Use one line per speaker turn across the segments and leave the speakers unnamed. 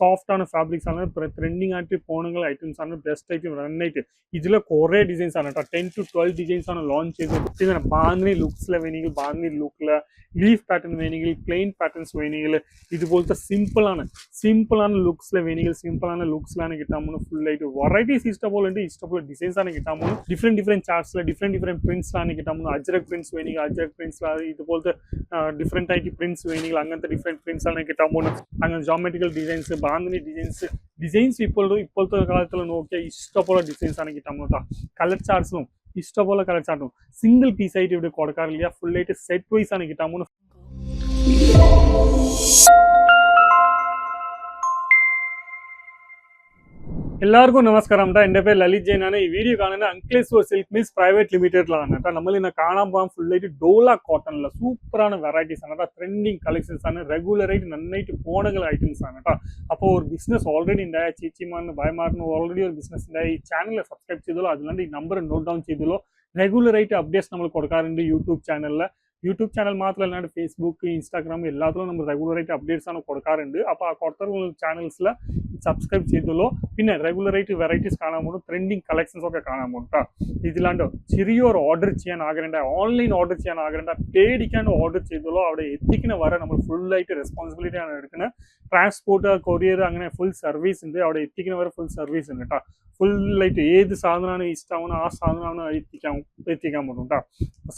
Soft ആണ്, fabrics ആണ്, trending ആയിട്ട് പോണുകൾ ഐറ്റംസ് ആണ്, ബെസ്റ്റ് ആയിട്ട് റൺ ആയിട്ട് ഇതിൽ കുറേ ഡിസൈൻസ് ആണ് കേട്ടോ. 10 to 12 ഡിസൈൻസ് ആണ് ലോഞ്ച് ചെയ്തത്. പിന്നെ ബാന്നി ലുക്സിലെ വേണമെങ്കിൽ ബാന്നി ലുക്കിൽ ലീഫ് പാറ്റേൺ വേണമെങ്കിൽ പ്ലെയിൻ പാറ്റേൺസ് വേണമെങ്കിൽ ഇതുപോലത്തെ സിമ്പിളാണ് ലുക്സിലെ വേണമെങ്കിൽ സിമ്പിളാണ് ലുക്സിലാണ് കിട്ടാൻ പോകുന്നത്. ഫുള്ളായിട്ട് വെറൈറ്റീസ് ഇഷ്ടപോലെ ഡിസൈൻസ് ആണ് കിട്ടാൻ പോകുന്നത്. ഡിഫറെൻറ്റ് ചാർട്ട്സിൽ ഡിഫറെൻറ്റ് പ്രിന്റ്സിലാണ് കിട്ടാൻ പോകുന്നത്. അജ്രക് പ്രിന്റ്സ് വേണമെങ്കിൽ അജ്രക് പ്രിന്റ്സിലാണ് ഇതുപോലത്തെ ഡിഫറെൻറ്റ് ആയിട്ട് പ്രിന്റ്സ് വേണമെങ്കിൽ അങ്ങനത്തെ ഡിഫറെൻറ്റ് പ്രിന്റ്സ് ആണ് കിട്ടാൻ പോകുന്നത്. അങ്ങനെ ജോമെട്രിക്കൽ ഡിസൈൻസ്, ബാന്തിനി ഡിസൈൻസ് ഇപ്പോഴത്തെ കാലത്തിൽ നോക്കിയാൽ ഇഷ്ടപോലെ ഡിസൈൻസ് ആണ് കിട്ടാൻ പോകുന്നത്. കളർ ചാർട്ട്സും ഇഷ്ടപോലെ കളർ ചാർട്ടും സിംഗിൾ പീസ് ആയിട്ട് ഇവിടെ കൊടുക്കാറില്ല, ഫുള്ളായിട്ട് സെറ്റ് വൈസ് ആണ് കിട്ടാൻ പോകുന്നത്. എല്ലാവർക്കും നമസ്കാരം കേട്ടോ. എൻ്റെ പേര് ലലിത് ജെയിൻ ആണ്. ഈ വീഡിയോ കാണുന്നത് അങ്ക്ലേശ്വർ സിൽക്ക് മിൽസ് പ്രൈവറ്റ് ലിമിറ്റഡിലാണ് കേട്ടോ. നമ്മൾ ഇന്ന് കാണാൻ പോകാൻ ഫുള്ളായിട്ട് ഡോല കോട്ടണിലെ സൂപ്പറാണ് വെറൈറ്റീസ് ആണ് കേട്ടോ. ട്രെൻഡിങ് കളക്ഷൻസ് ആണ്, റെഗുലറായിട്ട് നന്നായിട്ട് പോണുകൾ ഐറ്റംസ് ആണ് കേട്ടോ. അപ്പോൾ ഒരു ബിസിനസ് ഓൾറെഡി ഉണ്ടായ ചേച്ചിമാറിന് ഭയമാറിന് ഓൾറെഡി ഒരു ബിസിനസ് ഉണ്ടായി. ഈ ചാനൽ സബ്സ്ക്രൈബ് ചെയ്തോളൂ, അതുകൊണ്ട് ഈ നമ്പർ നോട്ട് ഡൗൺ ചെയ്തോളൂ. റെഗുലറായിട്ട് അപ്ഡേറ്റ്സ് നമ്മൾ കൊടുക്കാറുണ്ട് യൂട്യൂബ് ചാനലിൽ. യൂട്യൂബ് ചാനൽ മാത്രമല്ലാണ്ട് ഫേസ്ബുക്ക്, ഇൻസ്റ്റാഗ്രാം എല്ലാത്തിലും നമ്മൾ റെഗുലറായിട്ട് അപ്ഡേറ്റ്സ് ആണ് കൊടുക്കാറുണ്ട്. അപ്പോൾ ആ കൊടുത്ത ചാനൽസിൽ സബ്സ്ക്രൈബ് ചെയ്തോളൂ. പിന്നെ റെഗുലറായിട്ട് വെറൈറ്റീസ് കാണാൻ പോകും, ട്രെൻഡിങ് കളക്ഷൻസ് ഒക്കെ കാണാൻ പോകും കേട്ടോ. ഇതിലാണ്ട് ചെറിയൊരു ഓർഡർ ചെയ്യാൻ ആഗ്രഹമുണ്ട്, ഓൺലൈൻ ഓർഡർ ചെയ്യാൻ ആഗ്രഹമുണ്ട്, പേടിക്കാണ്ട് ഓർഡർ ചെയ്തോളൂ. അവിടെ എത്തിക്കുന്ന വരെ നമ്മൾ ഫുള്ളായിട്ട് റെസ്പോൺസിബിലിറ്റി ആണ് എടുക്കുന്നത്. ട്രാൻസ്പോർട്ട്, കൊറിയർ അങ്ങനെ ഫുൾ സർവീസ് ഉണ്ട്. അവിടെ എത്തിക്കുന്ന വരെ ഫുൾ സർവീസ് ഉണ്ട് കേട്ടോ. ഫുള്ളായിട്ട് ഏത് സാധനമാണ് ഇഷ്ടമാവുന്ന ആ സാധനമാണ് എത്തിക്കാൻ പോകുന്നത് കേട്ടോ.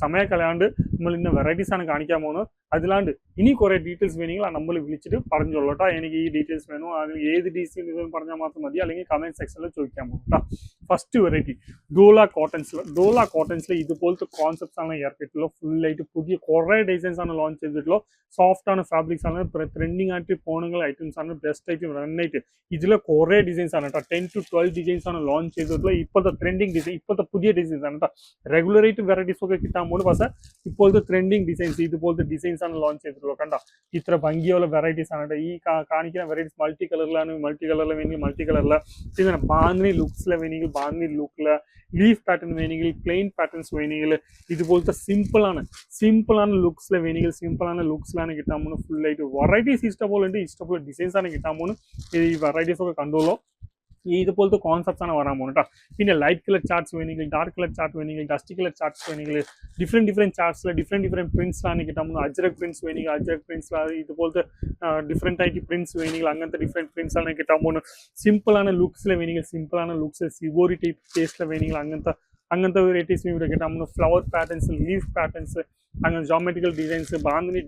സമയം കളയാണ്ട് നമ്മൾ ഇന്ന വെറൈറ്റീസ് ആണ് കാണിക്കാൻ പോകുന്നത്. അതിലാണ്ട് ഇനി കുറേ ഡീറ്റെയിൽസ് വേണമെങ്കിൽ ആ നമ്പർ വിളിച്ചിട്ട് പറഞ്ഞോളൂ കേട്ടോ. എനിക്ക് ഈ ഡീറ്റെയിൽസ് വേണോ, അല്ലെങ്കിൽ ഏത് ഡീറ്റെയിൽസ് പറഞ്ഞാൽ മാത്രം മതി, അല്ലെങ്കിൽ കമന്റ് സെക്ഷനിൽ ചോദിക്കാൻ പോകും കേട്ടോ. ഫസ്റ്റ് വെറൈറ്റി ഡോല കോട്ടൺസിൽ ഇതുപോലത്തെ കോൺസെപ്റ്റ്സ് ആണ് ഇറക്കിയിട്ടുള്ളത്. ഫുള്ളായിട്ട് പുതിയ കുറേ ഡിസൈൻസ് ആണ് ലോഞ്ച് ചെയ്തിട്ടുള്ളത്. സോഫ്റ്റ് ആണ്, ഫാബ്രിക്സ് ആണ്, ട്രെൻഡിങ് ആയിട്ട് പോണുകൾ ഐറ്റംസ് ആണ്, ബെസ്റ്റ് ആയിട്ട് റൺ ആയിട്ട് ഇതിൽ കുറേ ഡിസൈൻസ് ആണ് കേട്ടോ. 10 to 12 ഡിസൈൻസ് ആണ് ലോഞ്ച് ചെയ്തിട്ടുള്ളത്. ഇപ്പോഴത്തെ ട്രെൻഡിങ് ഡിസൈൻ, ഇപ്പോഴത്തെ പുതിയ ഡിസൈൻസ് ആണ് കേട്ടോ. റെഗുലറായിട്ട് വെറൈറ്റീസ് ഒക്കെ കിട്ടാൻ പോകുന്നത്, പക്ഷേ ഇപ്പോഴത്തെ ട്രെൻഡിങ് ഡിസൈൻസ് ഇതുപോലത്തെ ഡിസൈൻസ് ആണ് ലോഞ്ച് ചെയ്തിട്ടുള്ളത്. കണ്ടോ, ഇത്ര ഭംഗിയുള്ള വെറൈറ്റീസ് ആണ് കേട്ടോ. ഈ കാണിക്കുന്ന വെറൈറ്റീസ് മൾട്ടി കളറിൽ വേണമെങ്കിൽ മൾട്ടി കളറിൽ, പിന്നെ ബാന്നി ലുക്സിലെ വേണമെങ്കിൽ ബാന്നി ലുക്കിൽ, ലീഫ് പാറ്റേൺ വേണമെങ്കിൽ പ്ലെയിൻ പാറ്റേൺസ് വേണമെങ്കിൽ ഇതുപോലത്തെ സിമ്പിളാണ് ലുക്സിലെ വേണമെങ്കിൽ സിമ്പിളാണ് ലുക്സിലാണ് കിട്ടാൻ പോകുന്നത്. ഫുള്ളായിട്ട് വെറൈറ്റീസ് ഇഷ്ടപോലെ ഡിസൈൻസ് ആണ് കിട്ടാൻ പോകുന്നത്. ഈ വെറൈറ്റീസ് ഒക്കെ കണ്ടോളൂ. ഈ ഇതുപോലത്തെ കോൺസെപ്റ്റ്സ് ആണ് വരാൻ പോകുന്നത് കേട്ടോ. പിന്നെ ലൈറ്റ് കളർ ചാർട്ട്സ് വേണമെങ്കിൽ, ഡാർക്ക് കളർ ചാർട്ട് വേണമെങ്കിൽ, ഡസ്റ്റി കളർ ചാർട്ട്സ് വേണമെങ്കിൽ ഡിഫറെൻറ്റ് ചാർട്ട്സിൽ ഡിഫറെൻറ്റ് പ്രിന്റ്സിലാണ് കിട്ടാൻ പോകുന്നത്. അജ്രക് പ്രിന്റ്സ് വേണമെങ്കിൽ അജ്രക് പ്രിന്റ്സിലാണ് ഇതുപോലത്തെ ഡിഫറെൻറ്റ് ആയിട്ട് പ്രിന്റ്സ് വേണമെങ്കിൽ അങ്ങനത്തെ ഡിഫറെൻറ്റ് പ്രിന്റ്സ് ആണ് കിട്ടാൻ പോകുന്നത്. സിമ്പിളാണ് ലുക്സിൽ വേണമെങ്കിൽ സിമ്പിളാണ് ലുക്സ്, സിവോറി ടൈപ്പ് ടേസ്റ്റിൽ വേണമെങ്കിൽ അങ്ങനത്തെ വെറൈറ്റീസ് ഇവിടെ കിട്ടാൻ പോകുന്നത്. ഫ്ലവർ പാറ്റേൺസ്, ലീഫ് പാറ്റേൺസ്, അങ്ങനെ ജോമെട്രിക്കൽ ഡിസൈൻസ്, ബാന്തിനി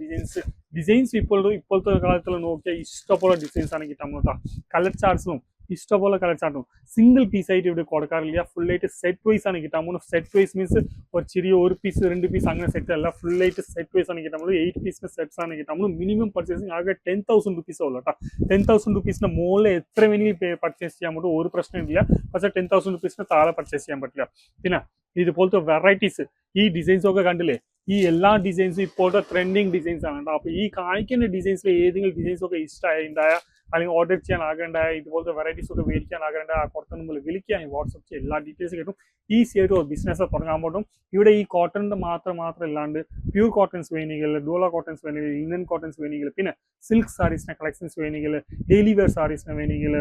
ഡിസൈൻസ് ഇപ്പോഴത്തെ കാലത്തിൽ നോക്കിയാൽ ഇഷ്ടപോലെ ഡിസൈൻസ് ആണ് കിട്ടാൻ പോകുന്നത്. കളർ ചാർട്ട്സും ഇഷ്ടപോലെ കളർ ചാർട്ടും സിംഗിൾ പീസ് ആയിട്ട് ഇവിടെ കൊടുക്കാറില്ല, ഫുള്ളായിട്ട് സെറ്റ് വൈസ് ആണ് കിട്ടാൻ പോകുന്നത്. സെറ്റ് വൈസ് മീൻസ് ഒരു ചെറിയ ഒരു പീസ് 2 പീസ് അങ്ങനെ സെറ്റ് അല്ല, ഫുള്ളായിട്ട് സെറ്റ് വൈസ് ആണ് കിട്ടാൻ പോകുന്നത്. 8 പീസിന്റെ സെറ്റ്സ് ആണ് കിട്ടാൻ പോകുന്നത്. മിനിമം പർച്ചേസിങ് ആകെ 10,000 റുപ്പീസ് ഉള്ളൂ കേട്ടോ. 10,000 റുപ്പീസിന്റെ മുകളിൽ എത്ര വേണമെങ്കിൽ പർച്ചേസ് ചെയ്യാൻ പറ്റും, ഒരു പ്രശ്നമില്ല. പക്ഷേ 10,000 റുപ്പീസിന് താഴെ പർച്ചേസ് ചെയ്യാൻ പറ്റില്ല. പിന്നെ ഇതുപോലത്തെ വെറൈറ്റീസ്, ഈ ഡിസൈൻസ് ഒക്കെ കണ്ടില്ലേ, ഈ എല്ലാ ഡിസൈൻസും ഇപ്പോഴത്തെ ട്രെൻഡിങ് ഡിസൈൻസ് ആണ് കേട്ടോ. അപ്പോൾ ഈ കാണിക്കുന്ന ഡിസൈൻസിൽ ഏതെങ്കിലും ഡിസൈൻസ് ഒക്കെ ഇഷ്ടമായിട്ടുണ്ടായ, അല്ലെങ്കിൽ ഓർഡർ ചെയ്യാൻ ആകേണ്ടായ, ഇതുപോലത്തെ വെറൈറ്റീസ് ഒക്കെ മേടിക്കാൻ ആകേണ്ട, ആ കുറച്ച് നമ്മൾ വിളിക്കാൻ വാട്സപ്പ് ചെയ്യാൻ എല്ലാ ഡീറ്റെയിൽസ് കിട്ടും. ഈസി ആയിട്ട് ഒരു ബിസിനസ് തുടങ്ങാൻ പറ്റും. ഇവിടെ ഈ കോട്ടണിൻ്റെ മാത്രം ഇല്ലാണ്ട് പ്യൂർ കോട്ടൺസ് വേണമെങ്കിൽ, ഡോല കോട്ടൺസ് വേണമെങ്കിൽ, ഇന്ത്യൻ കോട്ടൺസ് വേണമെങ്കിൽ, പിന്നെ സിൽക്ക് സാരീസിൻ്റെ കളക്ഷൻസ് വേണമെങ്കിൽ, ഡെയിലി വെയർ സാരീസിന് വേണമെങ്കിൽ,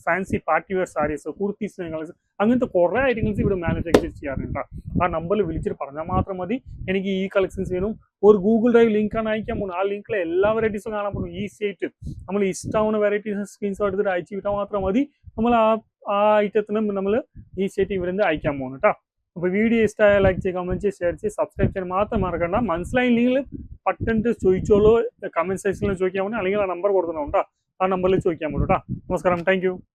ഫാൻസി പാർട്ടി വെയർ സാരീസ്, കുർത്തീസിന് കളക്ഷൻ, അങ്ങനത്തെ കുറേ ഐറ്റംസ് ഇവിടെ മാനുഫാക്ചർ ചെയ്യാറുണ്ട്. ആ നമ്പറിൽ വിളിച്ചിട്ട് പറഞ്ഞാൽ മാത്രം മതി, എനിക്ക് ഈ കളക്ഷൻസ് വേണം. ഒരു ഗൂഗിൾ ഡ്രൈവ് ലിങ്കാണ് അയക്കാൻ പോകുന്നത്. ആ ലിങ്കിൽ എല്ലാ വെറൈറ്റീസും കാണാൻ പോകും. ഈസി ആയിട്ട് നമ്മൾ ഇഷ്ടമാവുന്ന വെറൈറ്റീസ് സ്ക്രീൻഷോട്ട് എടുത്തിട്ട് അയച്ചു വിട്ടാൽ മാത്രം മതി. നമ്മൾ ആ ഐറ്റത്തിന് നമ്മൾ ഈസി ആയിട്ട് ഇവരെന്ത് അയക്കാൻ പോകുന്നു കേട്ടോ. അപ്പോൾ വീഡിയോ ഇഷ്ടമായ ലൈക്ക് ചെയ്യുക, കമന്റ് ചെയ്യുക, ഷെയർ ചെയ്യുക, സബ്സ്ക്രൈബ് ചെയ്യാൻ മാത്രം മറക്കണ്ട. മനസ്സിലായില്ലെങ്കിൽ പട്ടൻറ്റ് ചോദിച്ചോളൂ, കമന്റ് സെക്ഷനിൽ ചോദിക്കാൻ പോകുന്നത്, അല്ലെങ്കിൽ ആ നമ്പർ കൊടുക്കണം കേട്ടോ. ആ നമ്പറിൽ ചോദിക്കാൻ പറ്റും കേട്ടോ. നമസ്കാരം, താങ്ക് യു.